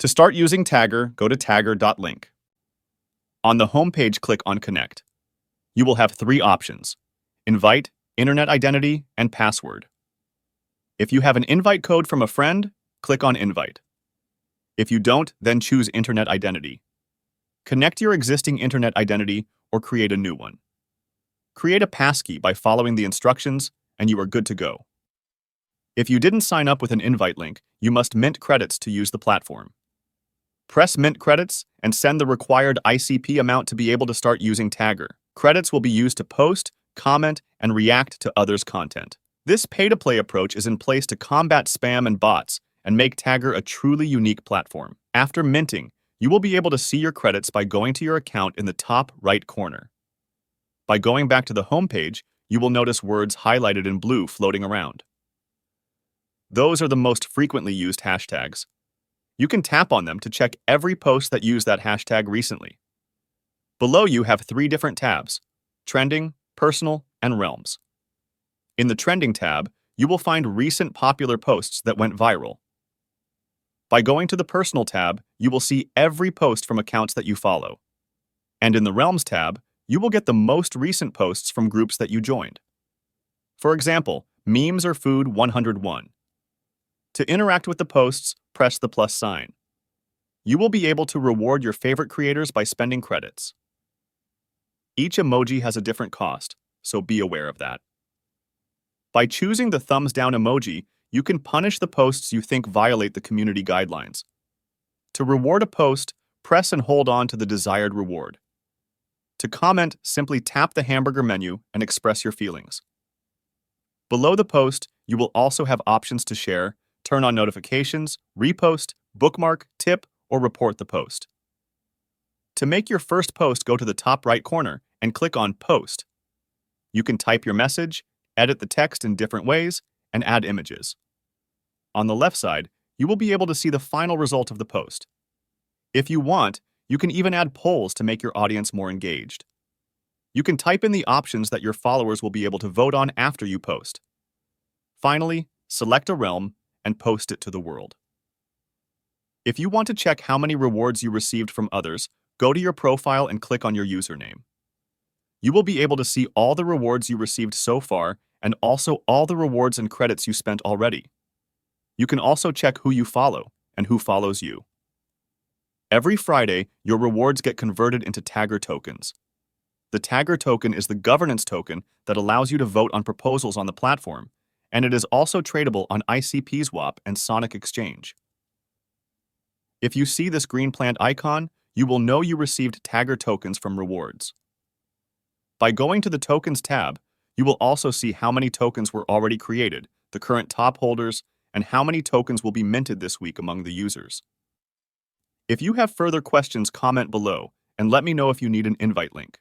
To start using Taggr, go to taggr.link. On the homepage, click on Connect. You will have three options: Invite, Internet Identity, and Password. If you have an invite code from a friend, click on Invite. If you don't, then choose Internet Identity. Connect your existing Internet Identity or create a new one. Create a passkey by following the instructions, and you are good to go. If you didn't sign up with an invite link, you must mint credits to use the platform. Press Mint Credits and send the required ICP amount to be able to start using Taggr. Credits will be used to post, comment, and react to others' content. This pay-to-play approach is in place to combat spam and bots and make Taggr a truly unique platform. After minting, you will be able to see your credits by going to your account in the top right corner. By going back to the homepage, you will notice words highlighted in blue floating around. Those are the most frequently used hashtags. You can tap on them to check every post that used that hashtag recently. Below you have three different tabs: Trending, Personal, and Realms. In the Trending tab, you will find recent popular posts that went viral. By going to the Personal tab, you will see every post from accounts that you follow. And in the Realms tab, you will get the most recent posts from groups that you joined. For example, Memes or Food 101. To interact with the posts, press the plus sign. You will be able to reward your favorite creators by spending credits. Each emoji has a different cost, so be aware of that. By choosing the thumbs down emoji, you can punish the posts you think violate the community guidelines. To reward a post, press and hold on to the desired reward. To comment, simply tap the hamburger menu and express your feelings. Below the post, you will also have options to share, turn on notifications, repost, bookmark, tip, or report the post. To make your first post, go to the top right corner and click on Post. You can type your message, edit the text in different ways, and add images. On the left side, you will be able to see the final result of the post. If you want, you can even add polls to make your audience more engaged. You can type in the options that your followers will be able to vote on after you post. Finally, select a realm and post it to the world. If you want to check how many rewards you received from others, go to your profile and click on your username. You will be able to see all the rewards you received so far and also all the rewards and credits you spent already. You can also check who you follow and who follows you. Every Friday, your rewards get converted into Taggr tokens. The Taggr token is the governance token that allows you to vote on proposals on the platform, and it is also tradable on ICP Swap and Sonic Exchange. If you see this green plant icon, you will know you received Taggr tokens from rewards. By going to the Tokens tab, you will also see how many tokens were already created, the current top holders, and how many tokens will be minted this week among the users. If you have further questions, comment below and let me know if you need an invite link.